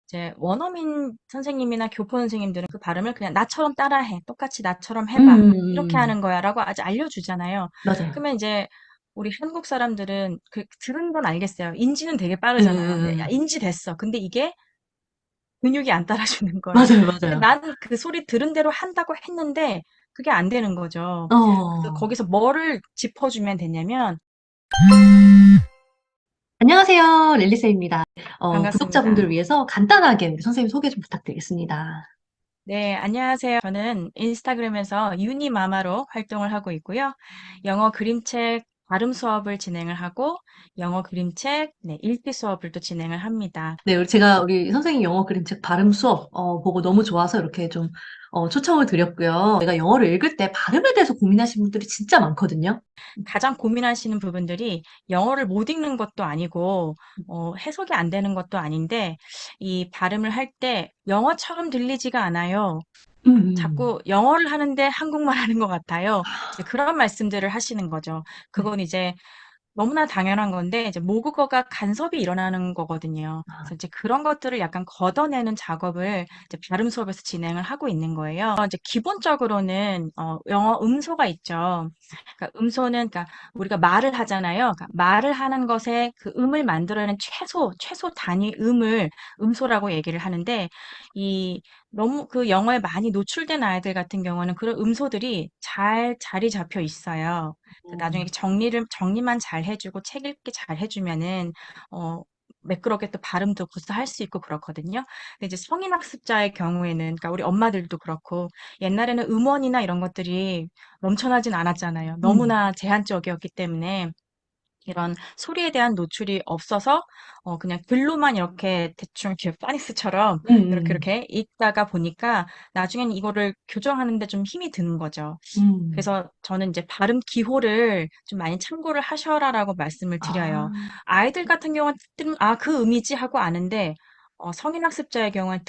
이제 원어민 선생님이나 교포 선생님들은 그 발음을 그냥 나처럼 따라해. 똑같이 나처럼 음, 해봐. 이렇게 음, 하는 거야라고 아주 알려주잖아요. 맞아요. 그러면 이제 우리 한국 사람들은 그 들은 건 알겠어요. 인지는 되게 빠르잖아요. 네, 야, 음, 인지됐어. 근데 이게 근육이 안 따라주는 거예요. 맞아요, 근데 맞아요. 나는 그 소리 들은 대로 한다고 했는데 그게 안 되는 거죠. 그래서 어, 거기서 뭐를 짚어주면 되냐면 안녕하세요. 렐리쌤입니다. 구독자분들을 반갑습니다. 위해서 간단하게 우리 선생님 소개 좀 부탁드리겠습니다. 네, 안녕하세요. 저는 인스타그램에서 유니마마로 활동을 하고 있고요. 영어 그림책 발음 수업을 진행을 하고 영어 그림책 네, 읽기 수업을 또 진행을 합니다. 네, 제가 우리 선생님 영어 그림책 발음 수업 보고 너무 좋아서 이렇게 좀 초청을 드렸고요. 제가 영어를 읽을 때 발음에 대해서 고민하시는 분들이 진짜 많거든요. 가장 고민하시는 부분들이 영어를 못 읽는 것도 아니고 해석이 안 되는 것도 아닌데 이 발음을 할 때 영어처럼 들리지가 않아요. 음, 음. 자꾸 영어를 하는데 한국말 하는 것 같아요. 이제 그런 말씀들을 하시는 거죠. 네. 그건 이제 너무나 당연한 건데 이제 모국어가 간섭이 일어나는 거거든요. 아, 그래서 이제 그런 것들을 약간 걷어내는 작업을 이제 발음 수업에서 진행을 하고 있는 거예요. 이제 기본적으로는 영어 음소가 있죠. 그러니까 음소는 그러니까 우리가 말을 하잖아요. 그러니까 말을 하는 것에 그 음을 만들어내는 최소 단위 음을 음소라고 얘기를 하는데 이 너무 그 영어에 많이 노출된 아이들 같은 경우는 그런 음소들이 잘 자리 잡혀 있어요. 그래서 나중에 음. 정리만 잘 해주고 책 읽기 잘 해주면은 어 매끄럽게 또 발음도 구사할 수 있고 그렇거든요. 근데 이제 성인학습자의 경우에는, 그러니까 우리 엄마들도 그렇고 옛날에는 음원이나 이런 것들이 넘쳐나진 않았잖아요. 음. 너무나 제한적이었기 때문에 이런 소리에 대한 노출이 없어서 그냥 글로만 이렇게 대충 이렇게 파닉스처럼 음, 이렇게 읽다가 보니까 나중엔 이거를 교정하는 데 좀 힘이 드는 거죠. 음. 그래서 저는 이제 발음 기호를 좀 많이 참고를 하셔라라고 말씀을 드려요. 아, 아이들 같은 경우는 들으면 아, 그 의미지 하고 아는데 성인 학습자의 경우는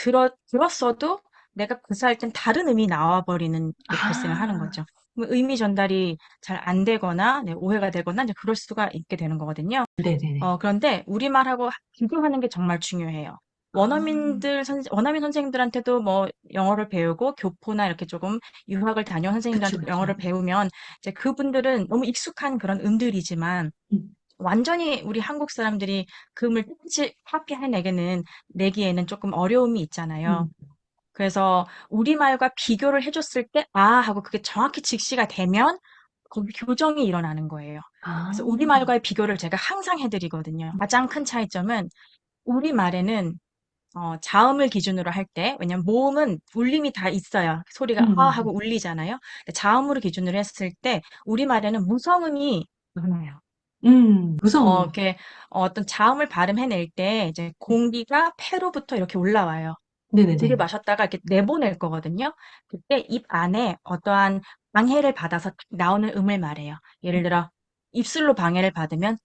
들었어도 내가 구사할 땐 다른 의미 나와 버리는 게 발생을 하는 아, 거죠. 그럼 의미 전달이 잘 안 되거나 네, 오해가 되거나 이제 그럴 수가 있게 되는 거거든요. 네네네. 그런데 우리말하고 비교하는 게 정말 중요해요. 아, 원어민 선생님들한테도 뭐 영어를 배우고 교포나 이렇게 조금 유학을 다녀온 그쵸, 선생님들한테 그쵸. 영어를 배우면 이제 그분들은 너무 익숙한 그런 음들이지만 음, 완전히 우리 한국 사람들이 그 음을 똑같이 내기에는 조금 어려움이 있잖아요. 음. 그래서 우리말과 비교를 해줬을 때, 아, 하고 그게 정확히 직시가 되면 거기 교정이 일어나는 거예요. 아, 그래서 우리말과의 비교를 제가 항상 해드리거든요. 가장 큰 차이점은 우리말에는 자음을 기준으로 할 때, 왜냐면 모음은 울림이 다 있어요. 소리가 아 하고 음, 울리잖아요. 근데 자음으로 기준으로 했을 때 우리말에는 무성음이 많아요. 무서운, 이렇게 어떤 자음을 발음해낼 때 이제 공기가 폐로부터 이렇게 올라와요. 네네네. 들이마셨다가 이렇게 내보낼 거거든요. 그때 입 안에 어떠한 방해를 받아서 나오는 음을 말해요. 예를 들어 입술로 방해를 받으면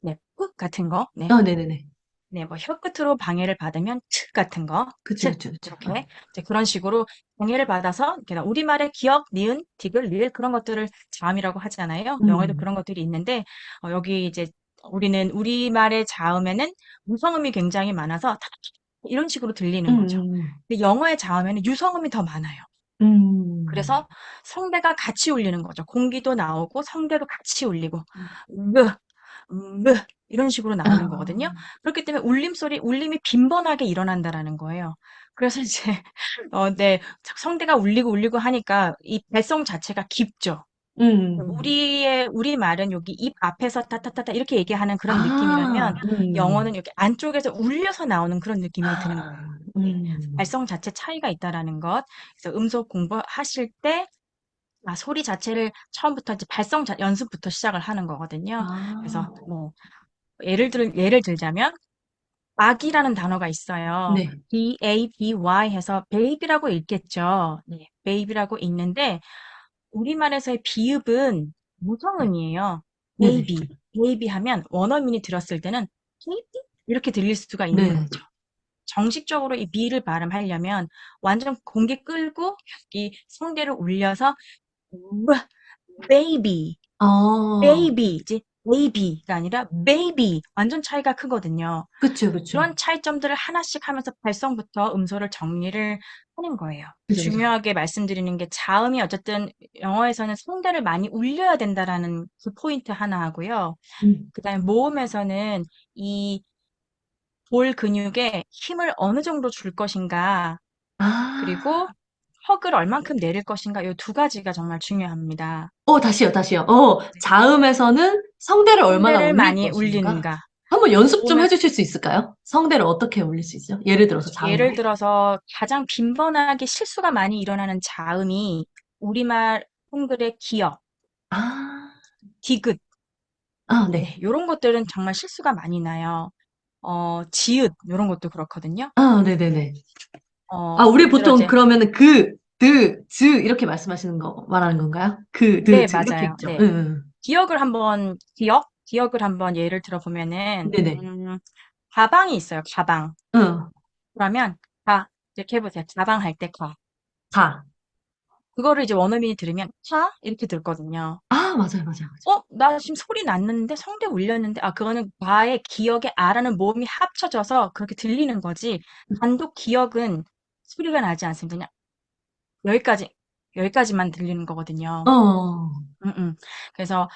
네, ぷ 같은 거, 네, 네네네. 네, 뭐 혀끝으로 방해를 받으면 트 같은 거, 그쵸, 트 그쵸, 그쵸. 이렇게 이제 그런 식으로 방해를 받아서 이렇게 우리말의 기역, 니은, 디귿, 리을 그런 것들을 자음이라고 하잖아요. 영어에도 음, 그런 것들이 있는데 여기 이제 우리는 우리말의 자음에는 무성음이 굉장히 많아서 다 이런 식으로 들리는 거죠. 음, 근데 영어의 자음에는 유성음이 더 많아요. 음, 그래서 성대가 같이 울리는 거죠. 공기도 나오고 성대도 같이 울리고 으, 이런 식으로 나오는 아, 거거든요. 그렇기 때문에 울림이 빈번하게 일어난다라는 거예요. 그래서 이제 네, 성대가 울리고 하니까 이 발성 자체가 깊죠. 음, 우리 말은 여기 입 앞에서 타타타타 이렇게 얘기하는 그런 느낌이라면 아, 영어는 여기 안쪽에서 울려서 나오는 그런 느낌이 드는 거예요. 아, 네. 발성 자체 차이가 있다라는 것. 그래서 음소 공부하실 때 소리 자체를 처음부터 이제 연습부터 시작을 하는 거거든요. 그래서 아, 뭐 예를 들자면 아기라는 단어가 있어요. 네, B-A-B-Y 해서 베이비라고 읽겠죠. 네, 베이비라고 읽는데 우리말에서의 비읍은 무성음이에요. 네네. 베이비, 베이비 하면 원어민이 들었을 때는 베이비 이렇게 들릴 수가 있는 네. 거죠. 정식적으로 이 비를 발음하려면 완전 공기 끌고 이 성대를 울려서 베이비, 어, 베이비지 baby가 아니라 baby. 완전 차이가 크거든요. 그쵸, 그쵸. 그런 차이점들을 하나씩 하면서 발성부터 음소를 정리를 하는 거예요. 그죠, 그죠. 중요하게 말씀드리는 게 자음이 어쨌든 영어에서는 성대를 많이 울려야 된다라는 그 포인트 하나 하고요. 음. 그다음에 모음에서는 이 볼 근육에 힘을 어느 정도 줄 것인가, 그리고 아, 턱을 얼만큼 내릴 것인가, 이 두 가지가 정말 중요합니다. 다시요, 다시요. 네. 자음에서는 성대를 얼마나 성대를 올릴 많이 것인가? 울리는가. 한번 연습 좀 모음에 해주실 수 있을까요? 성대를 어떻게 올릴 수 있죠? 예를 들어서 예를 자음으로? 들어서 가장 빈번하게 실수가 많이 일어나는 자음이 우리말 한글의 기역, 아, 디귿, 네. 네, 요런 것들은 정말 실수가 많이 나요. 지읒, 요런 것도 그렇거든요. 네네네. 우리 예를 들어 보통 이제, 그러면은 이렇게 말씀하시는 거, 말하는 건가요? 네, 이렇게 맞아요. 있죠. 네. 응, 응. 기역을 한번 예를 들어보면은, 네네. 가방이 있어요, 가방. 응, 그러면, 이렇게 해보세요. 가방 할 때 가. 가. 그거를 이제 원어민이 들으면, 이렇게 들거든요. 맞아요, 맞아요, 맞아요. 나 지금 소리 났는데, 성대 울렸는데, 그거는 가의 기역의 아라는 모음이 합쳐져서 그렇게 들리는 거지. 단독 기역은 소리가 나지 않습니다. 그냥 여기까지, 여기까지만 들리는 거거든요. 어, 그래서,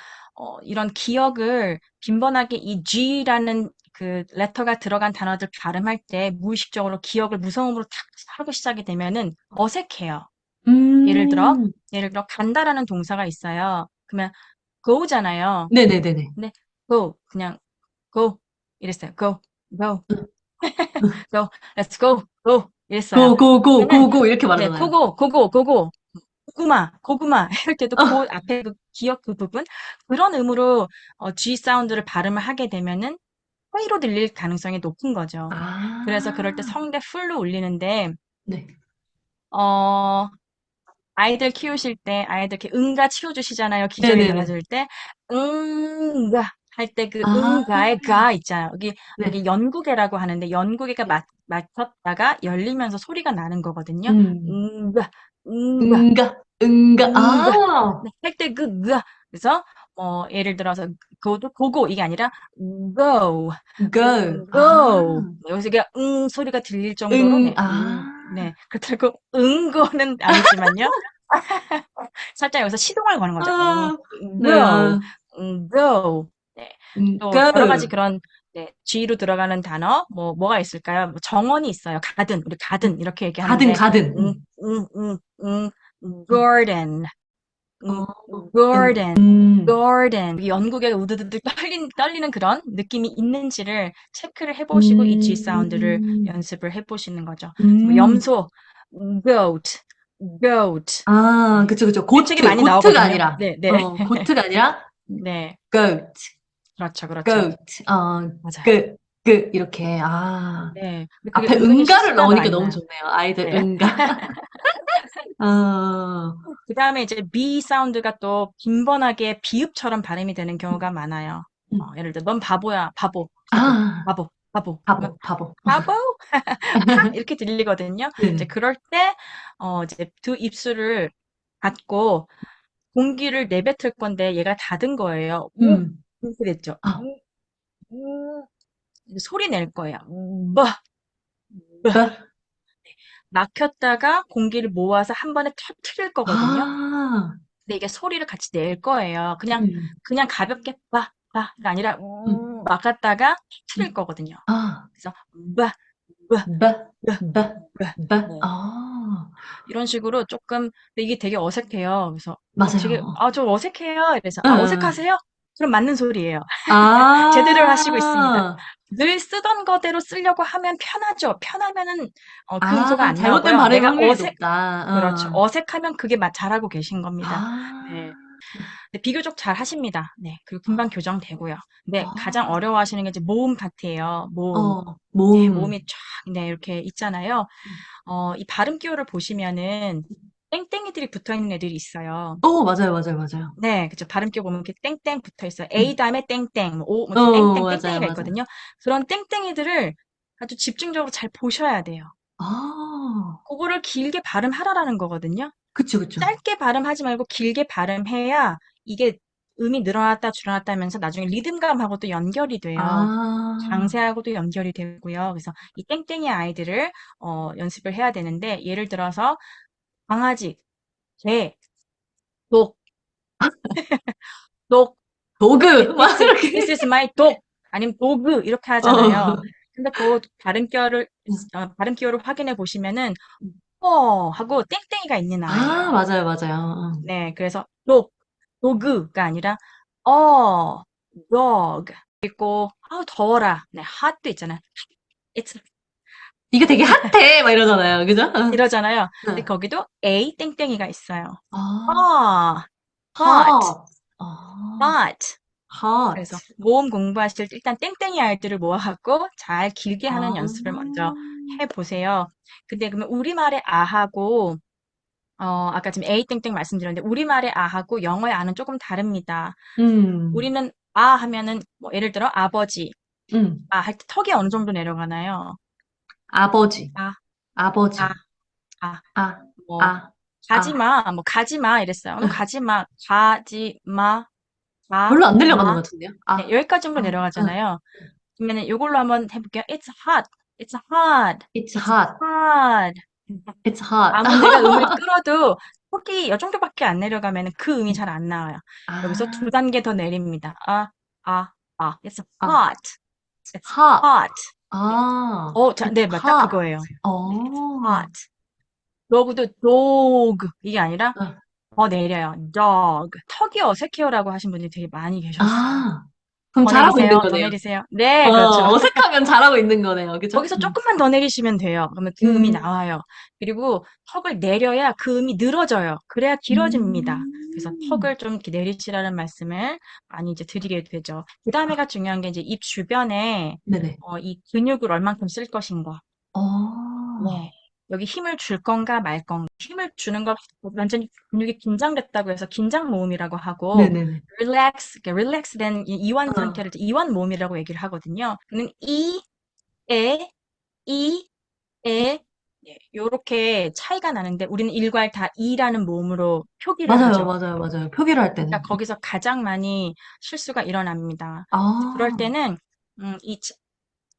이런 기억을 빈번하게 이 G라는 그 레터가 들어간 단어들 발음할 때 무의식적으로 기억을 무성음으로 탁 하고 시작이 되면은 어색해요. 예를 들어, 음, 간다라는 동사가 있어요. 그러면 go잖아요. 네네네네. 근데 go, 그냥 go 이랬어요. go, go, 응. go, let's go, go 이랬어요. 그러면은 고, 이렇게 네, 말하잖아요. 고고, 고구마 이럴 때도 어, 그 앞에 그 기억 그 부분 그런 음으로 G 사운드를 발음을 하게 되면은 회의로 들릴 가능성이 높은 거죠. 그래서 그럴 때 아, 성대 풀로 울리는데 네. 어 아이들 키우실 때 아이들 이렇게 응가 치워주시잖아요. 기저귀 네네네. 갈아줄 때 응가 할 때 그 아, 응가의 가 있잖아요. 여기 네. 연구개라고 하는데 연구개가 막혔다가 열리면서 소리가 나는 거거든요. 음, 응가 응가 응가, 응가 네, 할 때 그 으아 그래서 예를 들어서 go도 고고 이게 아니라 go go. go 여기서 이게 소리가 들릴 정도로 응, 네, 네 그렇다고 응고는 아니지만요. 살짝 여기서 시동을 거는 거죠. 네, go go 네, 또 여러 가지 go. 그런 네, G로 들어가는 단어 뭐가 있을까요? 뭐 정원이 있어요. 우리 가든 이렇게 얘기하는데 가든. 음, 음, 음, 음, garden 어, garden, 음, garden. 이 연국에 우드드드 떨리는 그런 느낌이 있는지를 체크를 해보시고 이 G 사운드를 음, 연습을 해보시는 거죠. 뭐 음. 염소, goat, goat. 네. 그쵸, 그쵸. 유책이 많이 고트가 나오거든요. 아니라, 네, 네, 고트가 아니라, 네. goat, 그렇죠, 그렇죠. goat, 맞아요. 그, 이렇게, 네. 근데 그게 앞에 은근히 응가를 실수가 넣으니까 많이 너무 나요. 좋네요. 아이들 네. 응가. 어, 그 다음에 이제 B 사운드가 또 빈번하게 비읍처럼 발음이 되는 경우가 많아요. 음. 예를 들어, 넌 바보야, 바보, 바보, 아, 바보, 바보. 그러면 바보. 바보? 이렇게 들리거든요. 이제 네. 그럴 때, 이제 두 입술을 닫고 공기를 내뱉을 건데 얘가 닫은 거예요. 음, 이렇게 됐죠. 아, 이제 소리 낼 거예요. 뭐, 뭐. 빠, 막혔다가 공기를 모아서 한 번에 터트릴 거거든요. 아, 근데 이게 소리를 같이 낼 거예요. 음, 그냥 가볍게 빠가 아니라 음, 막았다가 터트릴 음. 거거든요. 아, 그래서 빠, 빠, 빠, 빠, 빠, 빠. 네. 아, 이런 식으로 조금 근데 이게 되게 어색해요. 그래서 되게 맞아요. 좀 어색해요. 이래서 응, 응. 어색하세요? 그럼 맞는 소리예요. 제대로 하시고 있습니다. 아, 늘 쓰던 거대로 쓰려고 하면 편하죠. 편하면은 그 음소가 안 잘못된 나오고요. 발음 확률이 높다. 그렇죠. 응. 어색하면 그게 잘하고 계신 겁니다. 네. 아, 근데 비교적 잘 하십니다. 네. 그리고 금방 교정되고요. 근데 가장 아, 어려워하시는 게 이제 모음 파트예요. 모음. 네, 모음. 모음이 쫙, 네, 이렇게 있잖아요. 이 발음 기호를 보시면은 땡땡이들이 붙어 있는 애들이 있어요. 맞아요, 맞아요, 맞아요. 네, 그쵸. 발음 기호 보면 이렇게 땡땡 붙어 있어요. A 응. 다음에 땡땡, 이렇게 땡땡, 맞아요, 땡땡이가 맞아요. 있거든요. 그런 땡땡이들을 아주 집중적으로 잘 보셔야 돼요. 아, 그거를 길게 발음하라라는 거거든요. 그쵸, 그쵸. 짧게 발음하지 말고 길게 발음해야 이게 음이 늘어났다 줄어났다 하면서 나중에 리듬감하고 도 연결이 돼요. 아, 장세하고도 연결이 되고요. 그래서 이 땡땡이 아이들을 연습을 해야 되는데 예를 들어서 강아지, 개, 독, 독, 도그! 막 this 이렇게. is my dog 아니면 도그 이렇게 하잖아요. 어. 근데 그 발음 기호를 확인해 보시면은 하고 땡땡이가 있는 아, 아이예요. 맞아요, 맞아요. 네, 그래서 도그가 아니라 어, dog 있고 더워라. 네, hot도 있잖아요. It's 이게 되게 핫해! 막 이러잖아요. 그죠? 응. 이러잖아요. 근데 응. 거기도 A 땡땡이가 있어요. 아, 아, hot, hot. 아, hot. 그래서 hot. 모음 공부하실 때 일단 땡땡이 아이들을 모아갖고 잘 길게 하는 아, 연습을 먼저 해보세요. 근데 그러면 우리말의 아하고 아까 지금 A 땡땡 말씀드렸는데 우리말의 아하고 영어의 아는 조금 다릅니다. 음, 우리는 아 하면은 뭐 예를 들어 아버지 아 할 때 턱이 어느 정도 내려가나요? 아버지, 아, 아, 아버지, 아, 아, 뭐 아, 아. 가지마, 뭐 가지마 이랬어요. 그럼 가지마, 가지마, 별로 안 마. 내려가는 것 같은데요? 네, 아, 여기까지 정도 아, 응. 내려가잖아요. 그러면은 이걸로 한번 해볼게요. It's hot, it's hot, It's it's hot, hot. it's hot. 아무리 내가 음을 끌어도 턱이 이 정도밖에 안 내려가면은 그 음이 잘 안 나와요. 여기서 아, 두 단계 더 내립니다. It's 아, hot, it's hot. hot. 자, It's 네, 딱 hot. 그거예요. 네, it's 어, hot. 여기도 dog 이게 아니라 어. 더 내려요. dog. 턱이 어색해요라고 하신 분들이 되게 많이 계셨어요. 아, 그럼 더 잘하고 있는 내리세요, 더 거네요. 내리세요. 네, 그렇죠. 어색하면 잘하고 있는 거네요. 그죠? 거기서 조금만 더 내리시면 돼요. 그러면 그 음이 음, 나와요. 그리고 턱을 내려야 그 음이 늘어져요. 그래야 길어집니다. 그래서 음. 턱을 좀 이렇게 내리시라는 말씀을 많이 이제 드리게 되죠. 그 다음에가 중요한 게 이제 입 주변에 네네. 이 근육을 얼만큼 쓸 것인가. 어, 네. 여기 힘을 줄 건가 말 건가. 힘을 주는 거 완전히 근육이 긴장됐다고 해서 긴장 모음이라고 하고 네네네. 릴렉스된 이완 어, 상태를 이완 모음이라고 얘기를 하거든요. 그는 에, 이, 에, 네, 요렇게 차이가 나는데 우리는 일괄 다 이라는 모음으로 표기를 맞아요, 하죠. 맞아요, 맞아요. 표기를 할 그러니까 때는. 거기서 가장 많이 실수가 일어납니다. 그럴 아, 때는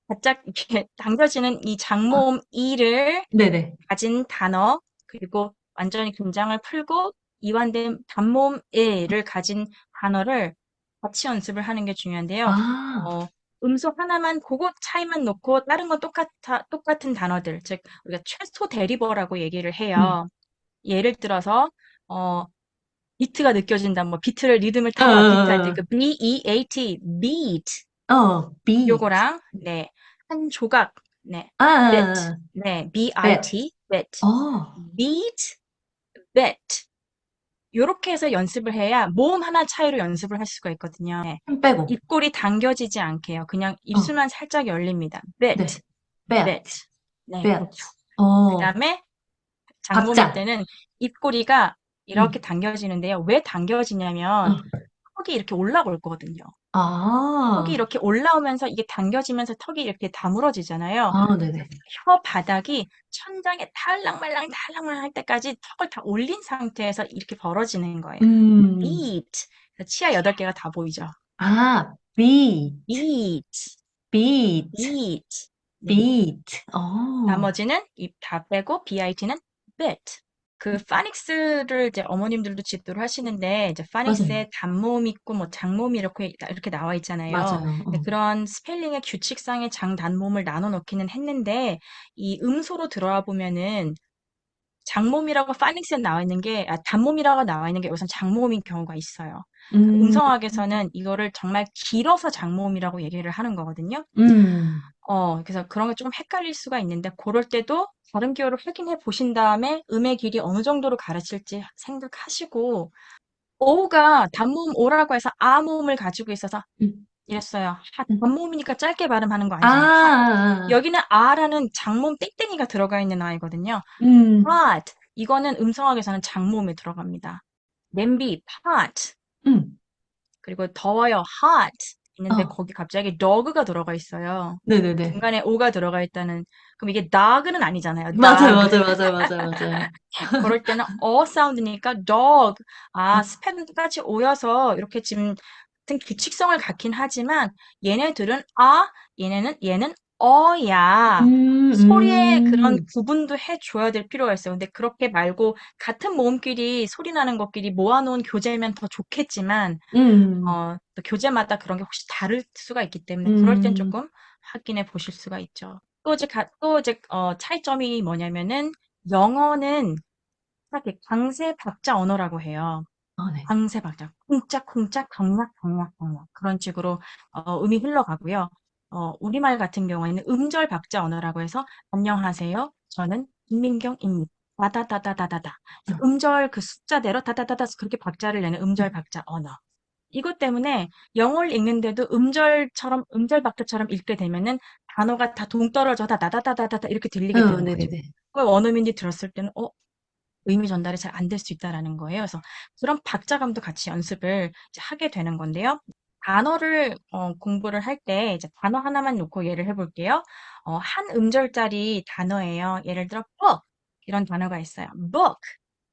바짝 이렇게 당겨지는 이 아, 장모음 이를 네네. 가진 단어, 그리고 완전히 긴장을 풀고 이완된 단모음 에를 가진 단어를 같이 연습을 하는 게 중요한데요. 아, 어, 음소 하나만, 그거 차이만 놓고 다른 건 똑같은 단어들, 즉, 우리가 최소 대리버라고 얘기를 음, 해요. 예를 들어서, 어, 비트가 느껴진다, 뭐, 비트를, 리듬을 타라, 비트 할 때 그 B-E-A-T, beat. beat. 요거랑, 네, 한 조각, 네, 아, bit, 아, 네, bet. B-I-T, bit, 어, beat, bit. 요렇게 해서 연습을 해야 모음 하나 차이로 연습을 할 수가 있거든요. 네, 힘 빼고. 입꼬리 당겨지지 않게요. 그냥 어, 입술만 살짝 열립니다. bit, 네. bet, bit. 네, bet. 그렇죠. 그 어, 다음에 장모음일 박자. 때는 입꼬리가 이렇게 음, 당겨지는데요. 왜 당겨지냐면 어, 턱이 이렇게 올라올 거거든요. 턱이 아, 이렇게 올라오면서 이게 당겨지면서 턱이 이렇게 다물어지잖아요. 아, 네네. 혀 바닥이 천장에 탈락말랑 할 때까지 턱을 다 올린 상태에서 이렇게 벌어지는 거예요. 음, beat. 치아 8개가 다 보이죠. beat, beat, beat, beat. 네. beat. 어, 나머지는 입 다 빼고 bit는 bit. 그 파닉스를 이제 어머님들도 지도를 하시는데 이제 맞아요. 파닉스에 단모음 있고 뭐 장모음 이렇게 나와 있잖아요. 맞아요. 근데 어. 그런 스펠링의 규칙상의 장 단모음을 나눠 놓기는 했는데 이 음소로 들어와 보면은 장모음이라고 파닉스에 나와 있는 게 단모음이라고 나와 있는 게 우선 장모음인 경우가 있어요. 음, 음성학에서는 이거를 정말 길어서 장모음이라고 얘기를 하는 거거든요. 음, 그래서 그런 게 좀 헷갈릴 수가 있는데, 그럴 때도 발음 기호를 확인해 보신 다음에 음의 길이 어느 정도로 가르칠지 생각하시고, 오가 단모음 오라고 해서 아 모음을 가지고 있어서 음, 이랬어요. 음. 단모음이니까 짧게 발음하는 거 아, 아니잖아요. 아, 아. 여기는 아라는 장모음 땡땡이가 들어가 있는 아이거든요. 음, hot. 이거는 음성학에서는 장모음에 들어갑니다. 냄비, hot. 음, 그리고 더워요, hot. 있는데 어, 거기 갑자기 dog가 들어가 있어요. 네네네. 중간에 o가 들어가 있다는 그럼 이게 dog는 아니잖아요. 맞아요, dog. 맞아요, 맞아요, 맞아요, 맞아요. 그럴 때는 사운드니까 dog. 어, 스펠까지 오여서 이렇게 지금 같은 규칙성을 갖긴 하지만 얘네들은 얘는 어야. 소리의 그런 음. 구분도 해줘야 될 필요가 있어요. 근데 그렇게 말고 같은 모음끼리 소리 나는 것끼리 모아놓은 교재면 더 좋겠지만 음, 또 교재마다 그런 게 혹시 다를 수가 있기 때문에 그럴 땐 음, 조금 확인해 보실 수가 있죠. 차이점이 뭐냐면은 영어는 이렇게 강세 박자 언어라고 해요. 네. 강세 박자, 쿵짝쿵짝, 강락강락강락 그런 식으로 음이 흘러가고요. 우리말 같은 경우에는 음절 박자 언어라고 해서 안녕하세요. 저는 김민경입니다. 다다다다다다다. 음절 그 숫자대로 다다다다 그렇게 박자를 내는 음절 박자 언어. 이것 때문에 영어를 읽는데도 음절 박자처럼 읽게 되면은 단어가 다 동떨어져 다 다다다다다다 이렇게 들리게 되는 거죠. 네네네. 그걸 원어민이 들었을 때는 의미 전달이 잘 안 될 수 있다라는 거예요. 그래서 그런 박자감도 같이 연습을 이제 하게 되는 건데요. 단어를 공부를 할 때 이제 단어 하나만 놓고 예를 해볼게요. 한 음절짜리 단어예요. 예를 들어 book 이런 단어가 있어요. book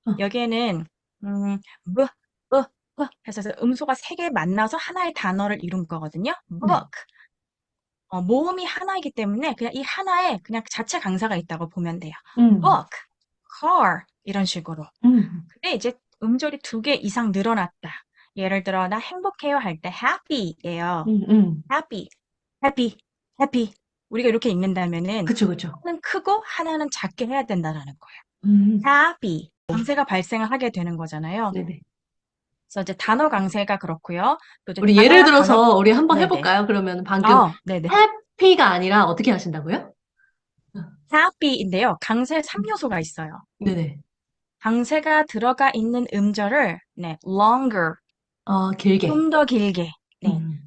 어, 여기에는 b, 으, 해서 음소가 세 개 만나서 하나의 단어를 이룬 거거든요. 네. book. 모음이 하나이기 때문에 그냥 이 하나에 그냥 자체 강사가 있다고 보면 돼요. 음, book, car 이런 식으로. 음, 근데 이제 음절이 두 개 이상 늘어났다. 예를 들어 나 행복해요 할 때 happy예요. 음, 음. happy, happy, happy. 우리가 이렇게 읽는다면은 그쵸, 그쵸. 하나는 크고 하나는 작게 해야 된다라는 거예요. 음, happy. 강세가 발생을 하게 되는 거잖아요. 네네. 그래서 이제 단어 강세가 그렇고요. 또 이제 우리 예를 단어와 단어, 들어서 우리 한번 네네. 해볼까요? 그러면 방금 네네. 해피가 아니라 어떻게 하신다고요? happy인데요. 강세 3요소가 있어요. 네네. 강세가 들어가 있는 음절을, 네, longer, 길게. 좀 더 길게, 네. 음,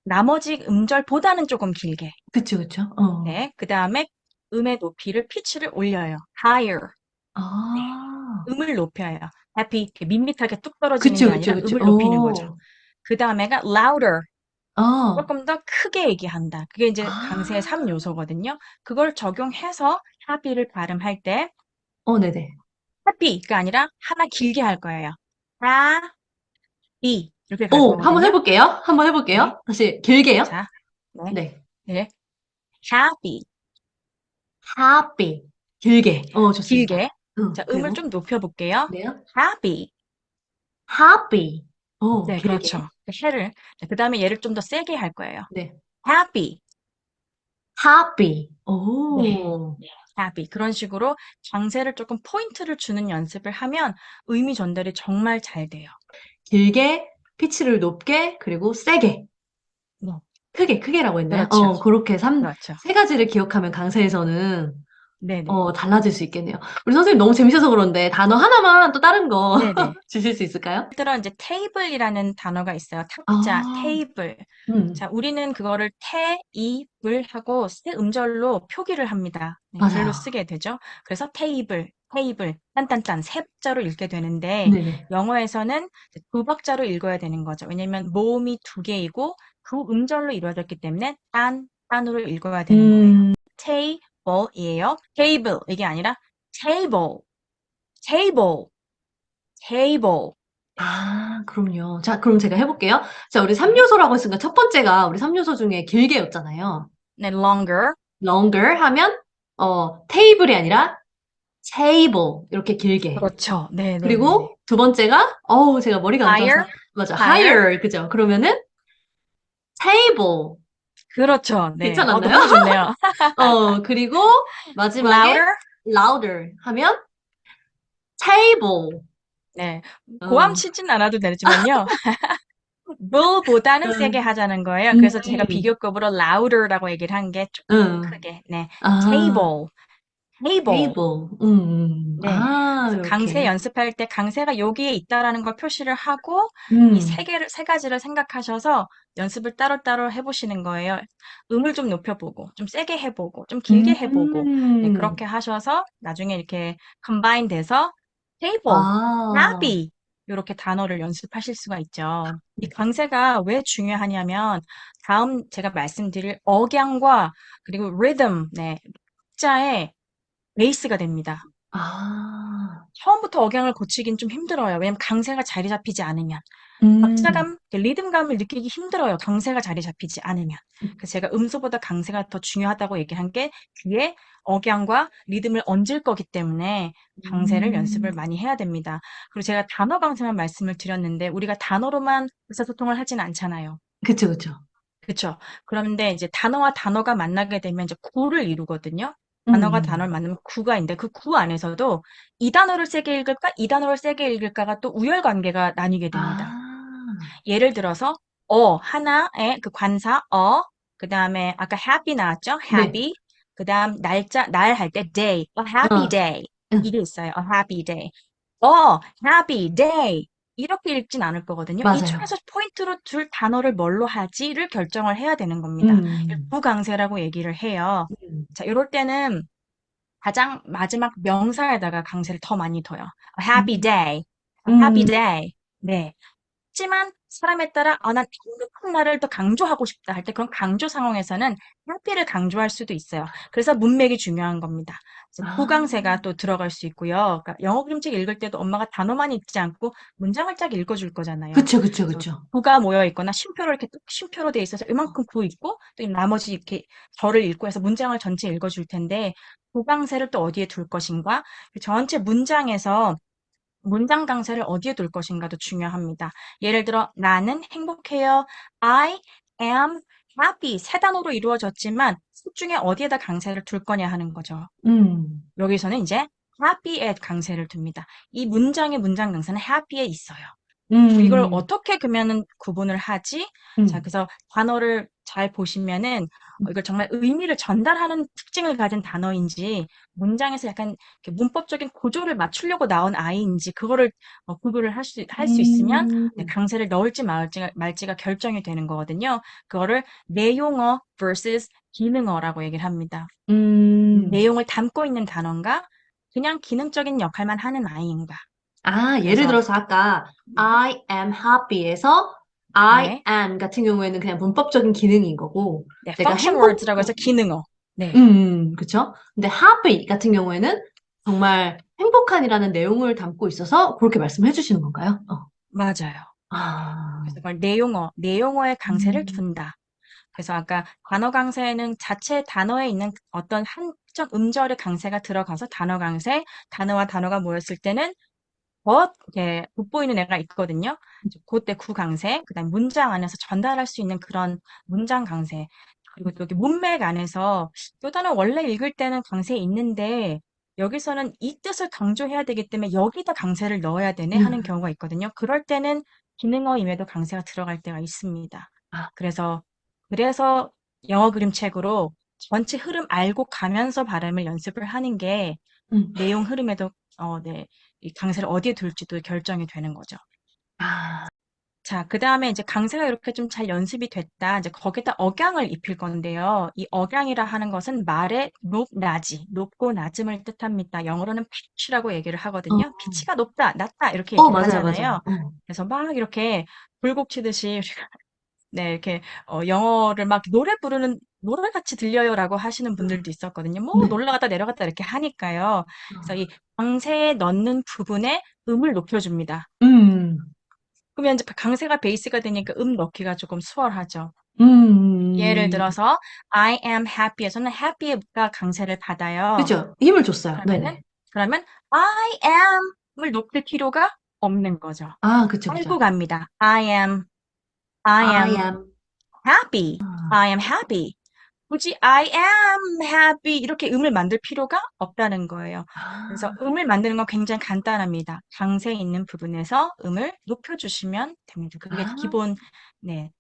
나머지 음절보다는 조금 길게, 그쵸, 그쵸. 네. 그 다음에 음의 높이를, 피치를 올려요. higher, 네. 아, 음을 높여요. happy, 이렇게 밋밋하게 뚝 떨어지는 그쵸, 게 그쵸, 아니라 그쵸. 음을 높이는 거죠. 그 다음에가 louder, 어, 조금 더 크게 얘기한다. 그게 이제 강세의 아, 3요소거든요. 그걸 적용해서 happy를 발음할 때 네네. happy가 아니라 하나 길게 할 거예요. happy 이렇게 갈 오, 한번 거거든요. 해볼게요. 한번 네. 해볼게요. 다시 길게요. 자, 네. 네. 네. happy happy. 길게. 좋습니다. 길게. 자, 음을 그리고, 좀 높여 볼게요. 네요. happy. happy. 네, 길게. 그렇죠. 해를. 그다음에 얘를 좀 더 세게 할 거예요. 네. happy. happy. 네. 오, happy. 그런 식으로 장세를 조금 포인트를 주는 연습을 하면 의미 전달이 정말 잘 돼요. 길게, 피치를 높게, 그리고 세게. 네. 크게라고 했나요? 그렇죠. 그렇게 그렇죠. 세 가지를 기억하면 강세에서는 네네. 달라질 수 있겠네요. 우리 선생님 너무 재밌어서 그런데 단어 하나만 또 다른 거 네네. 주실 수 있을까요? 예를 들어 이제 table이라는 단어가 있어요. 탁자, 아, 테이블. 음, 자, 우리는 그거를 태, 이, 불 하고 세 음절로 표기를 합니다. 네, 글로 맞아요. 쓰게 되죠. 그래서 테이블, 딴딴딴 세 박자로 읽게 되는데 네네. 영어에서는 이제 두 박자로 읽어야 되는 거죠. 왜냐면 모음이 두 개이고 두 음절로 이루어졌기 때문에 딴으로 읽어야 되는 거예요. 음, table이에요. table 이게 아니라 table, table, table. 그럼요. 자, 그럼 제가 해볼게요. 자, 우리 네, 3요소라고 했으니까 첫 번째가 우리 3요소 중에 길게였잖아요. 네, longer. longer 하면, 테이블이 아니라 table. 이렇게 길게. 그렇죠. 네네네네. 그리고 두 번째가, 제가 머리가 안 좋아서, higher, 맞아, higher. higher. 그죠? 그러면은 table. 그렇죠. 네. 괜찮았나요? 너무 좋네요. 그리고 마지막에 louder. louder 하면 table. 네. 고함 어, 치진 않아도 되지만요. bull보다는 세게 음, 하자는 거예요. 그래서 제가 음, 비교급으로 louder라고 얘기를 한 게 조금 더 음. 크게. 네. 아, table, table. table. 네. 그래서 강세 이렇게. 연습할 때 강세가 여기에 있다라는 걸 표시를 하고 이 음, 세 가지를 생각하셔서 연습을 따로따로 해보시는 거예요. 음을 좀 높여보고, 좀 세게 해보고, 좀 길게 해보고, 네, 음. 그렇게 하셔서 나중에 이렇게 combine 돼서 table, 아, happy. 요렇게 단어를 연습하실 수가 있죠. 이 강세가 왜 중요하냐면 다음 제가 말씀드릴 억양과 그리고 리듬, 네, 박자의 베이스가 됩니다. 아, 처음부터 억양을 고치긴 좀 힘들어요. 왜냐면 강세가 자리 잡히지 않으면. 음, 박자감, 리듬감을 느끼기 힘들어요. 강세가 자리 잡히지 않으면. 그래서 제가 음소보다 강세가 더 중요하다고 얘기한 게 귀에 억양과 리듬을 얹을 거기 때문에 강세를 음, 연습을 많이 해야 됩니다. 그리고 제가 단어 강세만 말씀을 드렸는데 우리가 단어로만 의사소통을 하진 않잖아요. 그쵸, 그쵸. 그쵸? 그런데 이제 단어와 단어가 만나게 되면 이제 구를 이루거든요. 단어가 단어를 음, 만나면 구가 있는데 그 구 안에서도 이 단어를 세게 읽을까, 이 단어를 세게 읽을까가 또 우열 관계가 나뉘게 됩니다. 아, 예를 들어서 하나의 그 관사 그다음에 아까 happy 나왔죠? 네, happy. 그다음 날짜 날 할 때 day. A happy 어, day. 응, 이게 있어요. A happy day. happy day. 이렇게 읽진 않을 거거든요. 이 맞아요. 중에서 포인트로 둘 단어를 뭘로 하지를 결정을 해야 되는 겁니다. 음, 부강세라고 얘기를 해요. 음, 자, 이럴 때는 가장 마지막 명사에다가 강세를 더 많이 둬요. A happy 음, day. A happy 음, day. 네. 하지만 사람에 따라 난 행복한 날을 더 강조하고 싶다 할 때 그런 강조 상황에서는 happy를 강조할 수도 있어요. 그래서 문맥이 중요한 겁니다. 그래서 아, 부강세가 또 들어갈 수 있고요. 그러니까 영어 그림책 읽을 때도 엄마가 단어만 읽지 않고 문장을 쫙 읽어줄 거잖아요. 그쵸, 그쵸, 그래서 그쵸. 부가 모여 있거나 쉼표로 이렇게 뚝 쉼표로 돼 있어서 이만큼 부 있고 또 나머지 이렇게 절을 읽고 해서 문장을 전체 읽어줄 텐데 부강세를 또 어디에 둘 것인가? 그 전체 문장에서 문장 강세를 어디에 둘 것인가도 중요합니다. 예를 들어, 나는 행복해요. I am happy. 세 단어로 이루어졌지만, 셋 중에 어디에다 강세를 둘 거냐 하는 거죠. 음, 여기서는 이제 happy에 강세를 둡니다. 이 문장의 문장 강세는 happy에 있어요. 이걸 음, 어떻게 그러면은 구분을 하지? 자, 음, 그래서 단어를 잘 보시면은 이걸 정말 의미를 전달하는 특징을 가진 단어인지 문장에서 약간 이렇게 문법적인 구조를 맞추려고 나온 아이인지 그거를 구분을 할 수 있으면 네, 음, 강세를 넣을지 말지가 결정이 되는 거거든요. 그거를 내용어 vs 기능어라고 얘기를 합니다. 음. 내용을 담고 있는 단어인가? 그냥 기능적인 역할만 하는 아이인가? 아, 예를 그래서 들어서 아까 네. I am happy에서 I 네. am 같은 경우에는 그냥 문법적인 기능인 거고, 네, 내가 function words라고 해서 기능어. 네, 그쵸? 근데 happy 같은 경우에는 정말 행복한이라는 내용을 담고 있어서 그렇게 말씀해 주시는 건가요? 맞아요. 네네. 아, 그래서 그걸 내용어의 강세를 음, 둔다. 그래서 아까 단어 강세는 자체 단어에 있는 어떤 한정 음절의 강세가 들어가서 단어 강세, 단어와 단어가 모였을 때는 이렇게 돋보이는 애가 있거든요. 그때 구 강세, 그다음 문장 안에서 전달할 수 있는 그런 문장 강세. 그리고 또 여기 문맥 안에서 이 단어 원래 읽을 때는 강세 있는데 여기서는 이 뜻을 강조해야 되기 때문에 여기다 강세를 넣어야 되네 하는 음, 경우가 있거든요. 그럴 때는 기능어임에도 강세가 들어갈 때가 있습니다. 아, 그래서 영어 그림책으로 전체 흐름 알고 가면서 발음을 연습을 하는 게 음, 내용 흐름에도 네, 이 강세를 어디에 둘지도 결정이 되는 거죠. 아, 자, 그다음에 이제 강세가 이렇게 좀 잘 연습이 됐다. 이제 거기다 억양을 입힐 건데요. 이 억양이라 하는 것은 말의 높고 낮음을 뜻합니다. 영어로는 pitch라고 얘기를 어, 하거든요. pitch가 높다, 낮다 이렇게 얘기를 맞아요, 맞아요. 하잖아요. 어, 그래서 막 이렇게 불곡 치듯이 네, 이렇게 영어를 막 노래같이 들려요라고 하시는 분들도 있었거든요. 뭐 네. 올라갔다 내려갔다 이렇게 하니까요. 그래서 어, 이 강세에 넣는 부분에 음을 높여줍니다. 음, 그러면 이제 강세가 베이스가 되니까 음 넣기가 조금 수월하죠. 예를 음, 들어서 I am happy에서는 happy가 강세를 받아요. 그죠? 힘을 줬어요. 그러면은 네네. 그러면 I am을 높일 필요가 없는 거죠. 아, 그쵸, 그쵸. 깔고 갑니다. I I am am, happy. 아, I am happy. 굳이 I am happy 이렇게 음을 만들 필요가 없다는 거예요. 그래서 아, 음을 만드는 건 굉장히 간단합니다. 강세 있는 부분에서 음을 높여주시면 됩니다. 그게 아. 기본 네,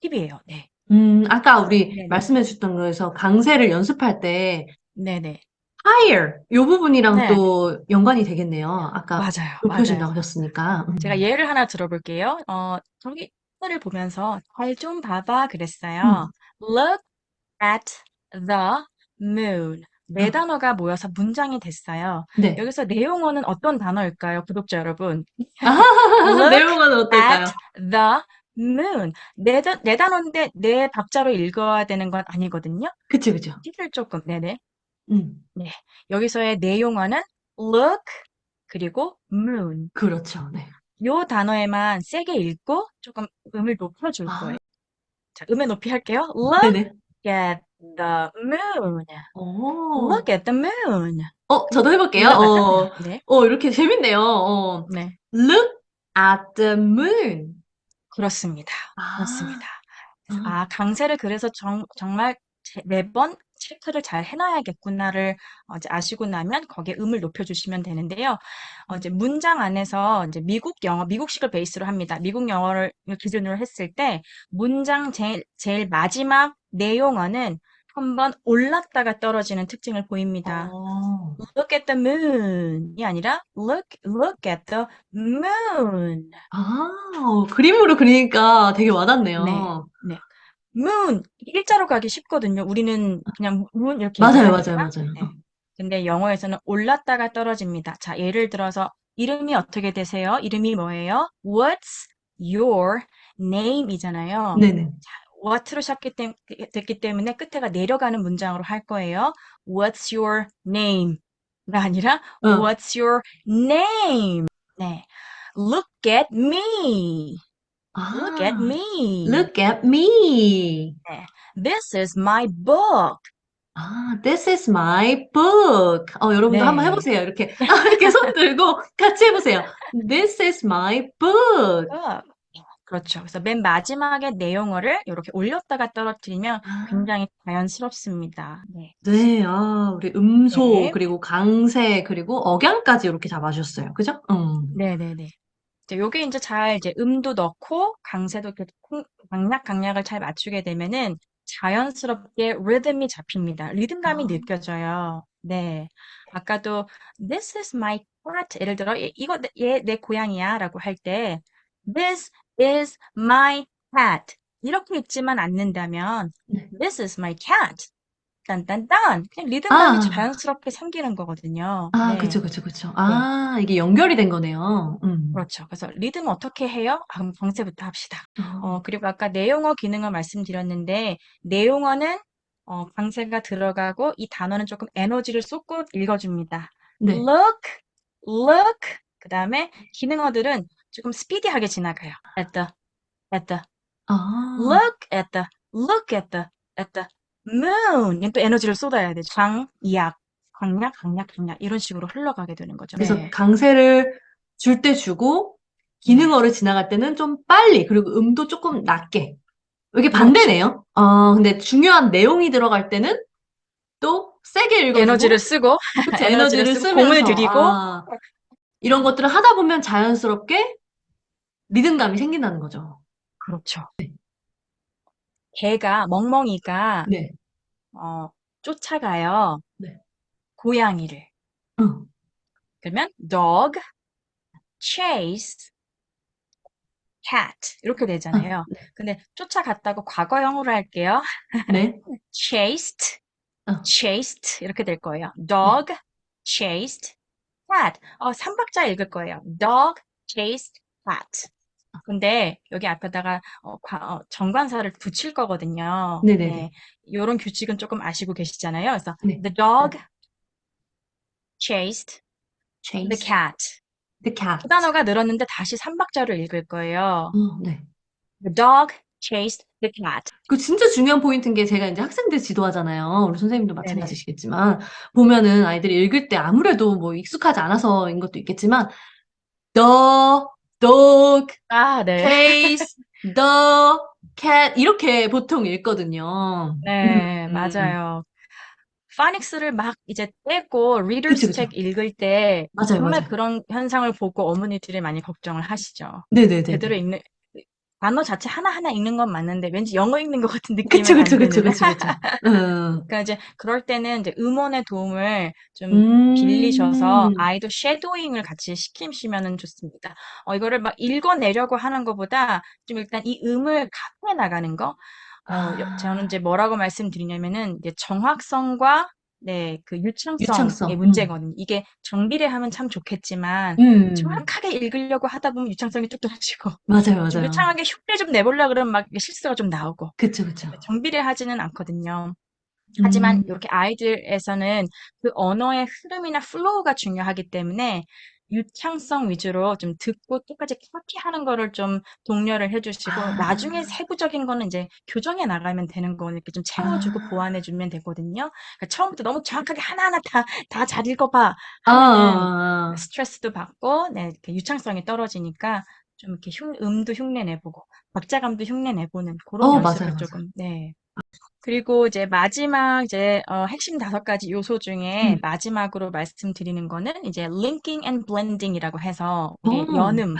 팁이에요. 네. 아까 우리 네네. 말씀해 주셨던 거에서 강세를 연습할 때 네네. higher 요 부분이랑 네. 또 연관이 되겠네요. 아까 맞아요. 맞아요. 높여준다고 하셨으니까. 제가 예를 하나 들어볼게요. 저기 하늘을 보면서 달 좀 봐봐 그랬어요. 음, Look at the moon. 네 단어가 모여서 문장이 됐어요. 네. 여기서 내용어는 어떤 단어일까요, 구독자 여러분? 아, Look 내용은 at 어떨까요? the moon. 네 단어인데 네 박자로 읽어야 되는 건 아니거든요. 그쵸, 그쵸. 팁을 조금, 네네. 음, 네. 여기서의 내용어는 look, 그리고 moon. 그렇죠. 네. 요 단어에만 세게 읽고 조금 음을 높여줄 거예요. 아, 자, 음의 높이 할게요. Look 네네. at the moon. Look 오. at the moon. 저도 해볼게요. 올라갈까요? 네. 이렇게 재밌네요. 네. Look at the moon. 그렇습니다. 그렇습니다. 아, 강세를 그래서 정말 매번 체크를 잘 해놔야겠구나를 이제 아시고 나면 거기에 음을 높여주시면 되는데요. 이제 문장 안에서 이제 미국 영어, 미국식을 베이스로 합니다. 미국 영어를 기준으로 했을 때 문장 제일 마지막 내용어는 한번 올랐다가 떨어지는 특징을 보입니다. 어. Look at the moon이 아니라 look at the moon. 그림으로 그리니까 되게 네, 와닿네요. 네. moon 일자로 가기 쉽거든요. 우리는 그냥 moon 이렇게 얘기를 맞아요, 맞아요, 하니까. 맞아요. 네. 근데 영어에서는 올랐다가 떨어집니다. 자, 예를 들어서 이름이 어떻게 되세요? 이름이 뭐예요? What's your name이잖아요. 네네. what로 됐기 때문에 끝에가 내려가는 문장으로 할 거예요. What's your name가 아니라 어. What's your name? 네. Look at me. Look at 아, me. look at me. 네. This is my book. This is my book. 여러분도 한번 네. 해보세요. 이렇게, 이렇게 손 들고 같이 해보세요. This is my book. book. 그렇죠. 그래서 맨 마지막에 내용어를 이렇게 올렸다가 떨어뜨리면 아, 굉장히 자연스럽습니다. 네. 네, 우리 음소, 네. 그리고 강세, 그리고 억양까지 이렇게 잡아주셨어요. 그죠? 네네네. 요게 이제 잘 이제 음도 넣고 강세도 이렇게 강약을 잘 맞추게 되면은 자연스럽게 리듬이 잡힙니다. 리듬감이 아, 느껴져요. 네. 아까도 this is my cat. 예를 들어 이거 얘 내 고양이야라고 할 때 this is my cat. 이렇게 읽지만 않는다면 네. this is my cat. 딴딴딴. 그냥 리듬감이 아, 자연스럽게 생기는 거거든요. 네. 그쵸, 그쵸, 그쵸. 네. 이게 연결이 된 거네요. 그렇죠. 그래서 리듬 어떻게 해요? 그럼 강세부터 합시다. 어, 그리고 아까 내용어 기능을 말씀드렸는데, 내용어는 강세가 들어가고 이 단어는 조금 에너지를 쏟고 읽어줍니다. 네. look, look. 그 다음에 기능어들은 조금 스피디하게 지나가요. at the, 아, look at the moon. 이건 또 에너지를 쏟아야 되죠. 강약, 이런 식으로 흘러가게 되는 거죠. 그래서 네, 강세를 줄 때 주고, 네. 기능어를 지나갈 때는 좀 빨리, 그리고 음도 조금 낮게. 이게 그렇죠. 반대네요. 근데 중요한 내용이 들어갈 때는 또 세게 에너지를 읽어주고, 쓰고, 그쵸, 에너지를 에너지를 쓰고, 공을 쓰면서, 들이고, 이런 것들을 하다 보면 자연스럽게 리듬감이 생긴다는 거죠. 그렇죠. 멍멍이가, 네, 어, 쫓아가요. 네. 고양이를. 응, 그러면 dog chase cat. 이렇게 응, 되잖아요. 근데 쫓아갔다고 과거형으로 할게요. 네, chased, 어, chased. 이렇게 될 거예요. 네. dog chased cat. 3박자 읽을 거예요. dog chased cat. 근데 여기 앞에다가 정관사를 붙일 거거든요. 네네네. 네. 요런 규칙은 조금 아시고 계시잖아요. 그래서 네. the 네. dog chased the Chase cat. the 두 cat. 단어가 늘었는데 다시 3박자로 읽을 거예요. 네. The dog chased the cat. 그 진짜 중요한 포인트인 게 제가 이제 학생들 지도하잖아요. 우리 선생님도 네네. 마찬가지시겠지만 보면은 아이들이 읽을 때 아무래도 뭐 익숙하지 않아서인 것도 있겠지만 the dog 네. chase the cat 이렇게 보통 읽거든요. 네, 음. 맞아요. 파닉스를 막 이제 떼고 그쵸, 리더스 그쵸. 책 읽을 때 맞아요, 정말 맞아요. 그런 현상을 보고 어머니들이 많이 걱정을 하시죠. 제대로 네네네네. 읽는 단어 자체 하나하나 읽는 건 맞는데 왠지 영어 읽는 것 같은 그쵸, 느낌은 안 그쵸, 그쵸, 드는. 그쵸, 그쵸. 음. 그러니까 이제 그럴 때는 이제 음원의 도움을 좀 빌리셔서 음. 아이도 쉐도잉을 같이 시키시면 좋습니다. 이거를 막 읽어내려고 하는 것보다 좀 일단 이 음을 가꾸어 나가는 거. 저는 아, 이제 뭐라고 말씀드리냐면은 이제 정확성과 네, 그 유창성의 유창성. 문제거든요. 이게 정비례 하면 참 좋겠지만 음. 정확하게 읽으려고 하다 보면 유창성이 뚝 떨어지고 맞아요, 좀 맞아요. 유창하게 흉내 좀 내보려 그러면 막 실수가 좀 나오고 그쵸, 그쵸. 정비례 하지는 않거든요. 하지만 음. 이렇게 아이들에서는 그 언어의 흐름이나 플로우가 중요하기 때문에 유창성 위주로 좀 듣고 똑같이 카피하는 거를 좀 독려를 해주시고 나중에 아, 세부적인 거는 이제 교정해 나가면 되는 거 이렇게 좀 채워주고 아, 보완해주면 되거든요. 그러니까 처음부터 너무 정확하게 하나하나 다 잘 읽어봐 하면은 아, 스트레스도 받고 네, 이렇게 유창성이 떨어지니까 좀 이렇게 음도 흉내 내보고 박자감도 흉내 내보는 그런 맞아요, 연습을 맞아요. 조금 네, 그리고 이제 마지막 이제 핵심 5가지 요소 중에 음. 마지막으로 말씀드리는 거는 이제 linking and blending이라고 해서 우리 연음,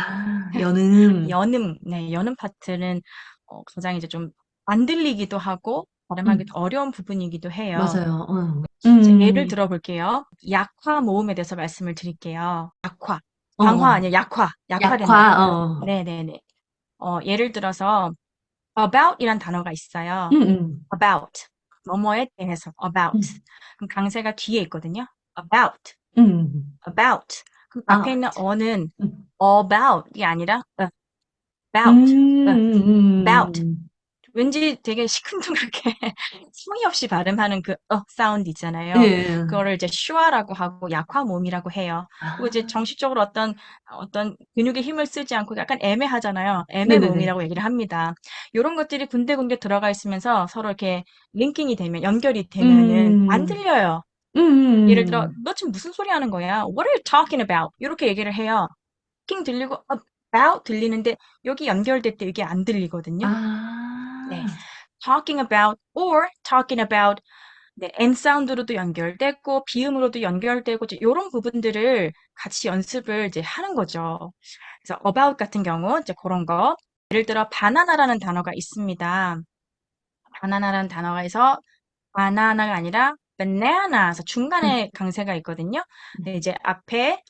연음. 네, 연음 파트는 가장 이제 좀 안 들리기도 하고 발음하기도 음, 어려운 부분이기도 해요. 맞아요. 자, 예를 들어볼게요. 약화 모음에 대해서 말씀을 드릴게요. 약화, 어, 강화 어. 아니에요. 약화, 약화된다. 약화, 어. 네네네. 예를 들어서 about이란 단어가 있어요. 음, 음, about. 뭐뭐에 대해서. about. 음, 그럼 강세가 뒤에 있거든요. about. about. 그럼 앞에 있는 out. 어는 음, about이 아니라 about. about. 음, 왠지 되게 시큰둥하게 성의 없이 발음하는 그 사운드 있잖아요. 예. 그거를 이제 슈아라고 하고 약화 모음이라고 해요. 그리고 이제 아, 정식적으로 어떤 근육에 힘을 쓰지 않고 약간 애매하잖아요. 애매 네네네. 모음이라고 얘기를 합니다. 이런 것들이 군데군데 들어가 있으면서 서로 이렇게 링킹이 되면 연결이 되면은 안 음, 들려요. 예를 들어 음, 너 지금 무슨 소리 하는 거야? What are you talking about? 이렇게 얘기를 해요. talking 들리고 about 들리는데 여기 연결될 때 이게 안 들리거든요. 네. 아, talking about or talking about 네, N 사운드로도 연결되고 비음으로도 연결되고 이런 부분들을 같이 연습을 이제 하는 거죠. 그래서 about 같은 경우 이제 그런 거 예를 들어 바나나라는 단어가 있습니다. 바나나라는 단어가 바나나가 아니라 banana 그래서 음, 중간에 강세가 있거든요. 근데 이제 앞에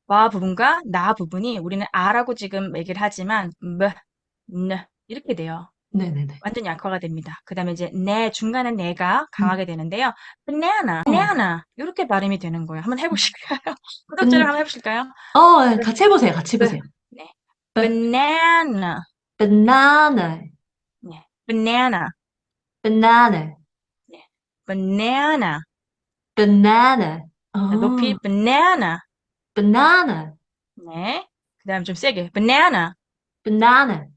와 부분과 나 부분이 우리는 아라고 지금 얘기를 하지만 네, 이렇게 돼요. 네네네. 완전 약화가 됩니다. 그다음에 이제 중간에 내가 음, 강하게 되는데요. banana, 어, banana 이렇게 발음이 되는 거예요. 한번 해보실까요? 구독자를 음, 한번 해보실까요? 네, 네, 같이 해보세요, 같이 네, 해보세요. 네. 바- banana, banana, 네, banana, banana, 네, banana. banana, 높이 banana, banana, 네. 그다음 좀 세게 banana. banana.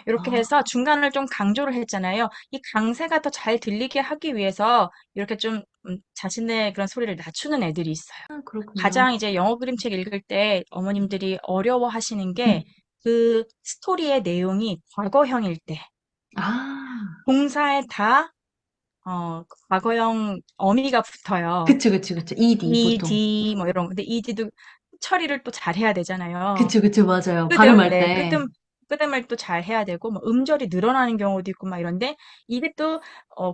이렇게 해서 아, 중간을 좀 강조를 했잖아요. 이 강세가 더 잘 들리게 하기 위해서 이렇게 좀 자신의 그런 소리를 낮추는 애들이 있어요. 그렇군요. 가장 이제 영어 그림책 읽을 때 어머님들이 어려워하시는 게 음. 그 스토리의 내용이 과거형일 때, 아, 동사에 다 과거형 어미가 붙어요. 그쵸, 그쵸, 그쵸. ED, 보통. ed 뭐 이런 거. 근데 ed도 처리를 또 잘 해야 되잖아요. 그쵸, 그쵸, 맞아요. 끄듬, 발음할 네, 때. 끄듬을 또 잘 해야 되고, 뭐 음절이 늘어나는 경우도 있고 막 이런데 이게 또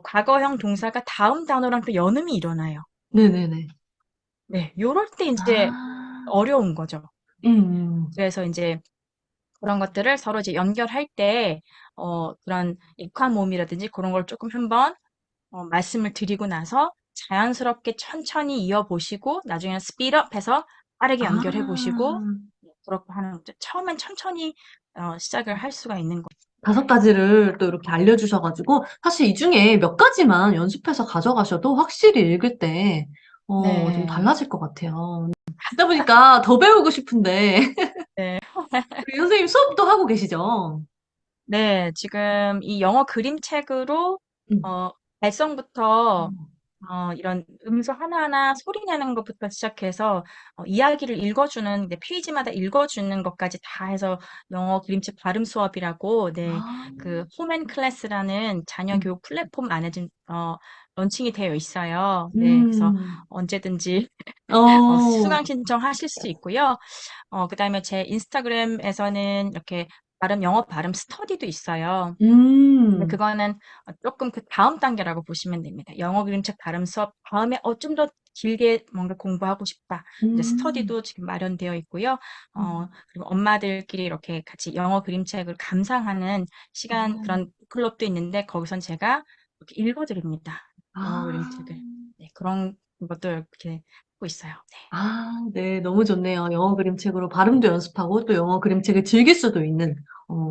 과거형 동사가 다음 단어랑 또 연음이 일어나요. 네네네. 네, 요럴 때 이제 아, 어려운 거죠. 음, 그래서 이제 그런 것들을 서로 이제 연결할 때, 그런 익화 모음이라든지 그런 걸 조금 한번, 말씀을 드리고 나서 자연스럽게 천천히 이어보시고, 나중에는 스피드업 해서 빠르게 연결해 보시고, 아, 그렇게 하는 거죠. 처음엔 천천히, 시작을 할 수가 있는 거죠. 5가지를 또 이렇게 알려주셔가지고, 사실 이 중에 몇 가지만 연습해서 가져가셔도 확실히 읽을 때, 좀 네. 달라질 것 같아요. 듣다 보니까 더 배우고 싶은데, 네. 우리 선생님 수업도 하고 계시죠? 네, 지금 이 영어 그림책으로, 음. 어, 발성부터 음. 이런 음소 하나하나 소리 내는 것부터 시작해서 이야기를 읽어주는 네, 페이지마다 읽어주는 것까지 다 해서 영어 그림책 발음 수업이라고 네, 아, 그 홈앤 클래스라는 자녀 음, 교육 플랫폼 안에 좀 런칭이 되어 있어요. 네, 그래서 음, 언제든지 어, 수강 신청하실 수 있고요. 그다음에 제 인스타그램에서는 이렇게 영어 발음 스터디도 있어요. 근데 음, 그거는 조금 그 다음 단계라고 보시면 됩니다. 영어 그림책 발음 수업 다음에 좀 더 길게 뭔가 공부하고 싶다. 이제 음, 스터디도 지금 마련되어 있고요. 음. 그리고 엄마들끼리 이렇게 같이 영어 그림책을 감상하는 시간 아, 그런 클럽도 있는데 거기선 제가 이렇게 읽어드립니다. 영어 아. 그림책을. 네, 그런 것도 이렇게 하고 있어요. 네. 너무 좋네요. 영어 그림책으로 발음도 연습하고 또 영어 그림책을 즐길 수도 있는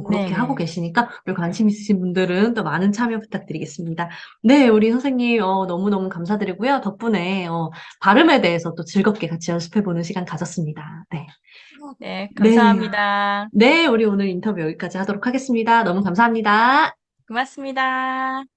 그렇게 하고 네네. 계시니까 또 관심 있으신 분들은 또 많은 참여 부탁드리겠습니다. 네. 우리 선생님 너무너무 감사드리고요. 덕분에 발음에 대해서 또 즐겁게 같이 연습해 보는 시간 가졌습니다. 네. 네, 네. 감사합니다. 네. 우리 오늘 인터뷰 여기까지 하도록 하겠습니다. 너무 감사합니다. 고맙습니다.